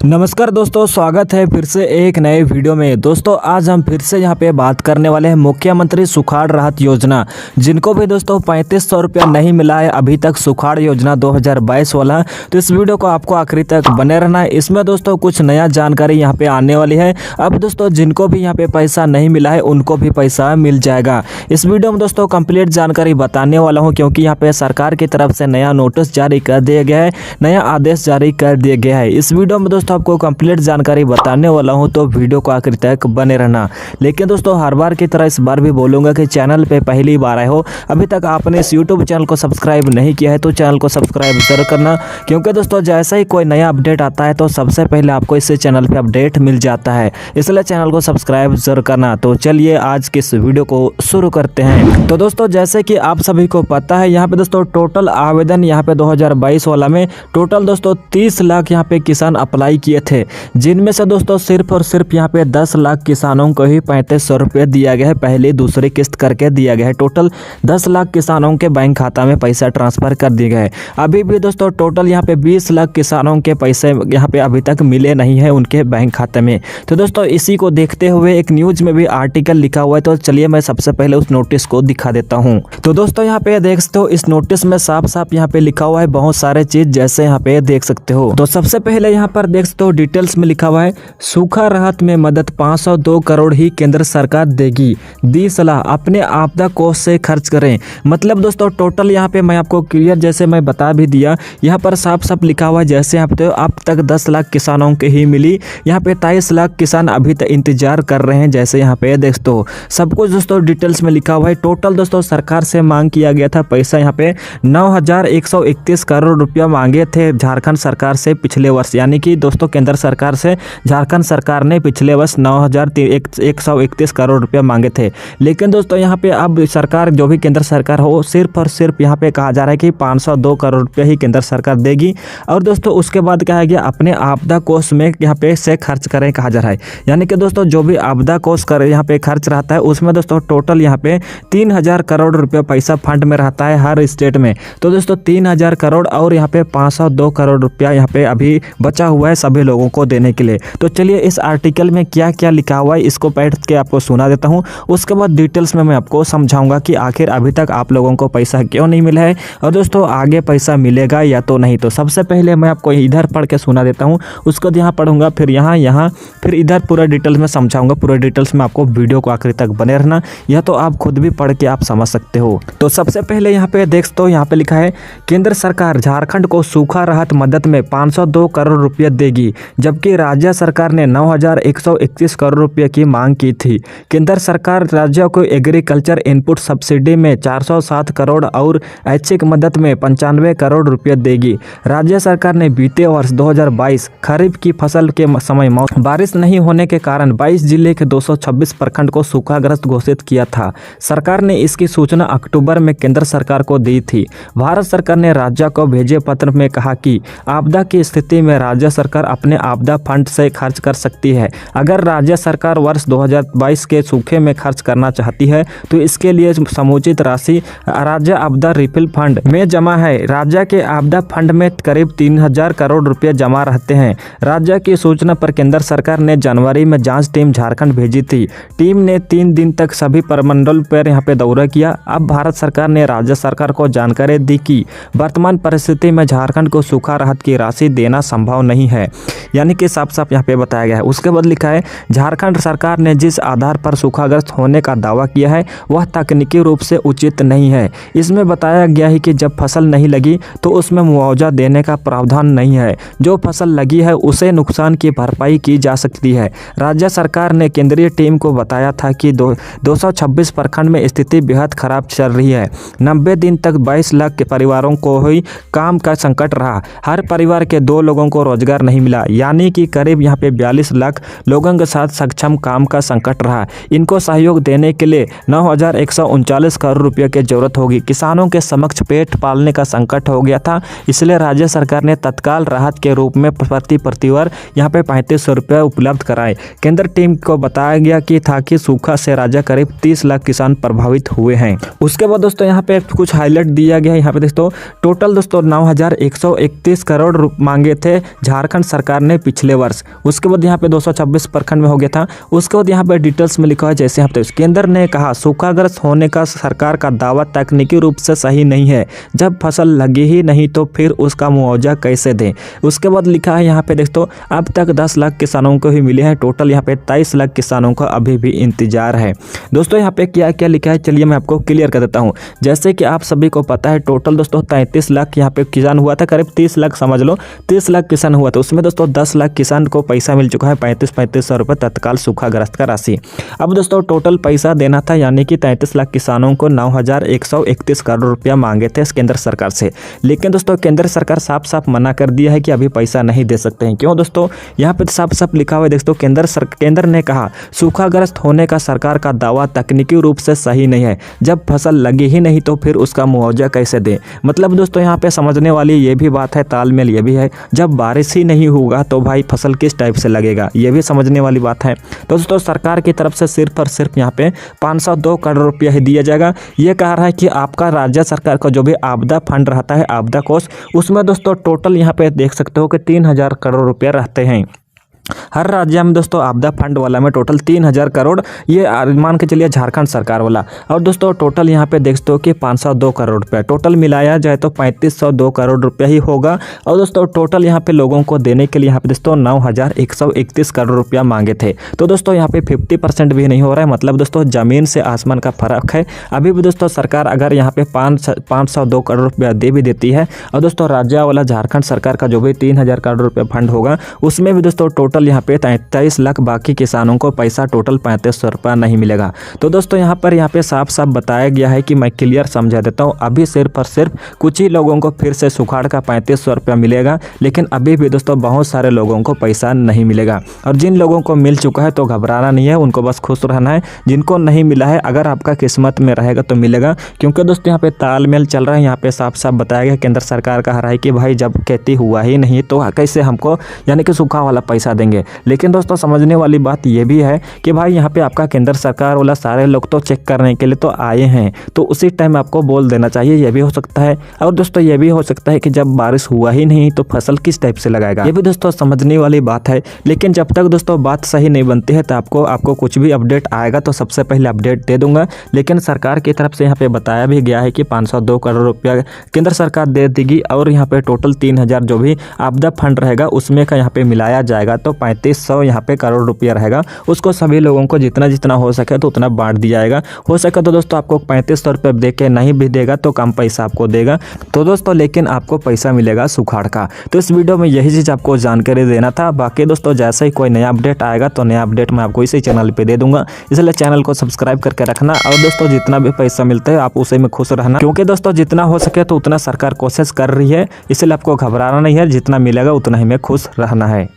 नमस्कार दोस्तों, स्वागत है फिर से एक नए वीडियो में। दोस्तों आज हम फिर से यहाँ पे बात करने वाले हैं मुख्यमंत्री सुखाड़ राहत योजना। जिनको भी दोस्तों 3500 रुपया नहीं मिला है अभी तक सुखाड़ योजना 2022 वाला, तो इस वीडियो को आपको आखिरी तक बने रहना है। इसमें दोस्तों कुछ नया जानकारी यहाँ पे आने वाली है। अब दोस्तों जिनको भी यहाँ पे पैसा नहीं मिला है उनको भी पैसा मिल जाएगा। इस वीडियो में दोस्तों कंप्लीट जानकारी बताने वाला हूँ, क्योंकि यहाँ पे सरकार की तरफ से नया नोटिस जारी कर दिया गया है, नया आदेश जारी कर दिया गया है। इस वीडियो में दोस्तों आपको कंप्लीट जानकारी बताने वाला हूं, तो वीडियो को आखिर तक बने रहना। लेकिन दोस्तों हर बार की तरह इस बार भी बोलूंगा कि चैनल पे पहली बार आए हो, अभी तक आपने इस यूट्यूब चैनल को सब्सक्राइब नहीं किया है तो चैनल को सब्सक्राइब जरूर करना, क्योंकि दोस्तों जैसा ही कोई नया अपडेट आता है तो सबसे पहले आपको इस चैनल पे अपडेट मिल जाता है, इसलिए चैनल को सब्सक्राइब जरूर करना। तो चलिए आज के इस वीडियो को शुरू करते हैं। तो दोस्तों जैसे कि आप सभी को पता है, यहाँ पे दोस्तों टोटल आवेदन यहाँ पे 2022 वाला में टोटल दोस्तों 30 लाख यहाँ पे किसान अप्लाई किए थे, जिनमें से दोस्तों सिर्फ और सिर्फ यहाँ पे 10 लाख किसानों को ही 3500 रुपये दिया गया है, पहली दूसरी किस्त करके दिया गया है। टोटल 10 लाख किसानों के बैंक खाता में पैसा ट्रांसफर कर दिए गए। अभी भी दोस्तों टोटल यहाँ पे 20 लाख किसानों के पैसे यहाँ पे अभी तक मिले नहीं है उनके बैंक खाते में। तो दोस्तों इसी को देखते हुए एक न्यूज में भी आर्टिकल लिखा हुआ है, तो चलिए मैं सबसे पहले उस नोटिस को दिखा देता हूँ। तो दोस्तों यहाँ पे देख सकते हो इस नोटिस में साफ साफ यहाँ पे लिखा हुआ है बहुत सारे चीज, जैसे यहाँ पे देख सकते हो। तो सबसे पहले यहाँ पर देख सकते हो डिटेल्स में लिखा हुआ है, सूखा राहत में मदद 502 करोड़ ही केंद्र सरकार देगी, दी सलाह अपने आपदा कोष से खर्च करें। मतलब दोस्तों टोटल यहाँ पे मैं आपको क्लियर जैसे मैं बता भी दिया, यहाँ पर साफ साफ लिखा हुआ है जैसे यहाँ पे अब तक 10 लाख किसानों के ही मिली, यहाँ पे 23 लाख किसान अभी तक इंतजार कर रहे हैं, जैसे यहाँ पे देख दो सब कुछ दोस्तों डिटेल्स में लिखा हुआ है। टोटल दोस्तों सरकार से मांग किया गया था पैसा, यहाँ पे 9131 करोड़ रुपया मांगे थे झारखंड सरकार से पिछले वर्ष, यानी कि दोस्तों केंद्र सरकार से झारखंड सरकार ने पिछले वर्ष 9131 करोड़ रुपया मांगे थे। लेकिन दोस्तों यहाँ पे अब सरकार जो भी केंद्र सरकार हो, सिर्फ और सिर्फ यहाँ पे कहा जा रहा है कि 502 करोड़ रुपया ही केंद्र सरकार देगी। और दोस्तों उसके बाद कहा गया अपने आपदा कोष में यहाँ पे से खर्च करें कहा जा रहा है, यानी कि दोस्तों जो भी आपदा कोष कर यहाँ पे खर्च रहता है उसमें दोस्तों टोटल यहाँ पे 3000 करोड़ रुपया पैसा फंड में रहता है हर स्टेट में। तो दोस्तों 3000 करोड़ और यहाँ पे 502 करोड़ रुपया यहाँ पे अभी बचा हुआ है सभी लोगों को देने के लिए। तो चलिए इस आर्टिकल में क्या क्या लिखा हुआ है इसको पढ़ के आपको सुना देता हूँ, उसके बाद डिटेल्स में मैं आपको समझाऊंगा कि आखिर अभी तक आप लोगों को पैसा क्यों नहीं मिला है और दोस्तों आगे पैसा मिलेगा या तो नहीं। तो सबसे पहले मैं आपको इधर पढ़ के सुना देता हूँ, उसको यहाँ पढ़ूंगा, फिर यहाँ फिर इधर पूरा डिटेल्स में समझाऊंगा। पूरा डिटेल्स में आपको वीडियो को आखिर तक बने रहना, यह तो आप खुद भी पढ़ के आप समझ सकते हो। तो सबसे पहले यहाँ पे देख तो यहाँ पे लिखा है, केंद्र सरकार झारखंड को सूखा राहत मदद में 502 करोड़ रुपया देगी, जबकि राज्य सरकार ने 9131 करोड़ रुपये की मांग की थी। केंद्र सरकार राज्यों को एग्रीकल्चर इनपुट सब्सिडी में 407 करोड़ और ऐच्छिक मदद में 95 करोड़ रुपये देगी। राज्य सरकार ने बीते वर्ष 2022 खरीफ की फसल के समय बारिश नहीं होने के कारण 22 जिले के 226 प्रखंड को सूखाग्रस्त घोषित किया था। सरकार ने इसकी सूचना अक्टूबर में केंद्र सरकार को दी थी। भारत सरकार ने राज्य को भेजे पत्र में कहा कि आपदा की स्थिति में राज्य सरकार अपने आपदा फंड से खर्च कर सकती है। अगर राज्य सरकार वर्ष 2022 के सूखे में खर्च करना चाहती है तो इसके लिए समुचित राशि राज्य आपदा रिफिल फंड में जमा है। राज्य के आपदा फंड में करीब 3000 करोड़ रुपए जमा रहते हैं। राज्य की सूचना पर केंद्र सरकार ने जनवरी में जांच टीम झारखंड भेजी थी। टीम ने 3 दिन तक सभी प्रमंडल पर यहाँ पे दौरा किया। अब भारत सरकार ने राज्य सरकार को जानकारी दी कि वर्तमान परिस्थिति में झारखंड को सूखा राहत की राशि देना संभव नहीं है, यानी कि साफ साफ यहाँ पे बताया गया है। उसके बाद लिखा है, झारखंड सरकार ने जिस आधार पर सूखाग्रस्त होने का दावा किया है वह तकनीकी रूप से उचित नहीं है। इसमें बताया गया है कि जब फसल नहीं लगी तो उसमें मुआवजा देने का प्रावधान नहीं है। जो फसल लगी है उसे नुकसान की भरपाई की जा सकती है। राज्य सरकार ने केंद्रीय टीम को बताया था कि 226 प्रखंड में स्थिति बेहद खराब चल रही है। 90 दिन तक 22 लाख के परिवारों को ही काम का संकट रहा। हर परिवार के 2 लोगों को रोजगार नहीं मिला, यानी कि करीब यहाँ पे 42 लाख लोगों के साथ सक्षम काम का संकट रहा। इनको सहयोग देने के लिए 9139 करोड़ रुपये की जरूरत होगी। किसानों के समक्ष पेट पालने का संकट हो गया था, इसलिए राज्य सरकार ने तत्काल राहत के रूप में प्रति परिवार यहाँ पे 3500 रुपये उपलब्ध कराए। केंद्र टीम को बताया गया कि था कि सूखा से राज्य करीब 30 लाख किसान प्रभावित हुए हैं। उसके बाद दोस्तों यहाँ पे कुछ हाईलाइट दिया गया है। यहाँ पे दोस्तों टोटल दोस्तों 9131 करोड़ मांगे थे झारखंड सरकार ने पिछले वर्ष। उसके बाद यहाँ पे 226 प्रखंड में हो गया था। उसके बाद यहाँ पे डिटेल्स में लिखा है जैसे यहाँ पे केंद्र ने कहा सूखाग्रस्त होने का सरकार का दावा तकनीकी रूप से सही नहीं है, जब फसल लगी ही नहीं तो फिर उसका मुआवजा कैसे दें। उसके बाद लिखा है यहाँ पे दोस्तों अब तक 10 लाख किसानों को ही मिले हैं, टोटल यहाँ पे 23 लाख किसानों का अभी भी इंतजार है। दोस्तों यहाँ पे क्या क्या लिखा है चलिए मैं आपको क्लियर कर देता हूँ। जैसे कि आप सभी को पता है टोटल दोस्तों 33 लाख यहाँ पे किसान हुआ था, करीब 30 लाख समझ लो 30 लाख किसान हुआ था। उसमें दोस्तों 10 लाख किसान को पैसा मिल चुका है 3500 रुपये तत्काल सूखाग्रस्त का राशि। अब दोस्तों टोटल पैसा देना था यानी कि 33 लाख किसानों को 9,131 करोड़ रुपया मांगे थे केंद्र सरकार से। लेकिन दोस्तों केंद्र सरकार साफ साफ मना कर दिया है कि अभी पैसा नहीं दे सकते हैं। क्यों दोस्तों, यहाँ पे साफ साफ लिखा हुआ है दोस्तों केंद्र ने कहा सूखाग्रस्त होने का सरकार का दावा तकनीकी रूप से सही नहीं है, जब फसल लगी ही नहीं तो फिर उसका मुआवजा कैसे दें। मतलब दोस्तों यहाँ पे समझने वाली ये भी बात है, तालमेल ये भी है, जब बारिश ही नहीं होगा तो भाई फसल किस टाइप से लगेगा, ये भी समझने वाली बात है। तो दोस्तों सरकार की तरफ से सिर्फ और सिर्फ यहाँ पे 502 करोड़ रुपया ही दिया जाएगा। ये कह रहा है कि आपका राज्य सरकार का जो भी आपदा फंड रहता है, आपदा कोष, उसमें दोस्तों टोटल यहाँ पे देख सकते हो कि 3000 करोड़ रुपया रहते हैं हर राज्य में। दोस्तों आपदा फंड वाला में टोटल 3000 करोड़, ये मान के चलिए झारखंड सरकार वाला। और दोस्तों टोटल यहाँ पे देखते हो कि 502 करोड़ रुपया, टोटल मिलाया जाए तो 3502 करोड़ रुपया ही होगा। और दोस्तों टोटल यहाँ पे लोगों को देने के लिए यहाँ पे दोस्तों 9,131 करोड़ रुपया मांगे थे। तो दोस्तों यहाँ पे 50% भी नहीं हो रहा है। मतलब दोस्तों ज़मीन से आसमान का फर्क है। अभी भी दोस्तों सरकार अगर यहाँ पे 502 करोड़ रुपया दे भी देती है और दोस्तों राज्य वाला झारखंड सरकार का जो भी 3000 करोड़ रुपया फंड होगा उसमें भी दोस्तों टोटल यहाँ पे 23 लाख बाकी किसानों को पैसा टोटल 3500 रुपया नहीं मिलेगा। तो दोस्तों यहाँ पे साफ साफ बताया गया है कि मैं क्लियर समझा देता हूँ, अभी सिर्फ और सिर्फ कुछ ही लोगों को फिर से सुखाड़ का 3500 रुपया मिलेगा, लेकिन अभी भी दोस्तों बहुत सारे लोगों को पैसा नहीं मिलेगा। और जिन लोगों को मिल चुका है तो घबराना नहीं है, उनको बस खुश रहना है। जिनको नहीं मिला है अगर आपका किस्मत में रहेगा तो मिलेगा, क्योंकि दोस्तों यहाँ पे तालमेल चल रहा है। यहाँ पे साफ साफ बताया गया केंद्र सरकार कह रहा है कि भाई जब खेती हुआ ही नहीं तो कैसे हमको यानी कि सूखा वाला पैसा देंगे। लेकिन दोस्तों समझने वाली बात यह भी है कि भाई यहाँ पे आपका केंद्र सरकार वाला सारे लोग तो चेक करने के लिए तो आए हैं, तो उसी टाइम आपको बोल देना चाहिए, ये भी हो सकता है। और दोस्तों ये भी हो सकता है कि जब बारिश हुआ ही नहीं तो फसल किस टाइप से लगाएगा, ये भी दोस्तों समझने वाली बात है। लेकिन जब तक दोस्तों बात सही नहीं बनती है तो आपको कुछ भी अपडेट आएगा तो सबसे पहले अपडेट दे दूंगा। लेकिन सरकार की तरफ से यहाँ पे बताया भी गया है कि 502 करोड़ रुपया केंद्र सरकार दे देगी और यहाँ पे टोटल 3000 जो भी आपदा फंड रहेगा उसमें का यहाँ पे मिलाया जाएगा तो 3500 यहाँ पे करोड़ रुपया रहेगा। उसको सभी लोगों को जितना जितना हो सके तो उतना बांट दिया जाएगा। हो सके तो दोस्तों आपको 3500 रुपये दे के नहीं भी देगा तो कम पैसा आपको देगा। तो दोस्तों लेकिन आपको पैसा मिलेगा सुखाड़ का। तो इस वीडियो में यही चीज़ आपको जानकारी देना था। बाकी दोस्तों जैसे ही कोई नया अपडेट आएगा तो नया अपडेट मैं आपको इसी चैनल पे दे दूंगा, इसलिए चैनल को सब्सक्राइब करके रखना। और दोस्तों जितना भी पैसा मिलता है आप उसे में खुश रहना, क्योंकि दोस्तों जितना हो सके तो उतना सरकार कोशिश कर रही है, इसलिए आपको घबराना नहीं है, जितना मिलेगा उतना ही में खुश रहना है।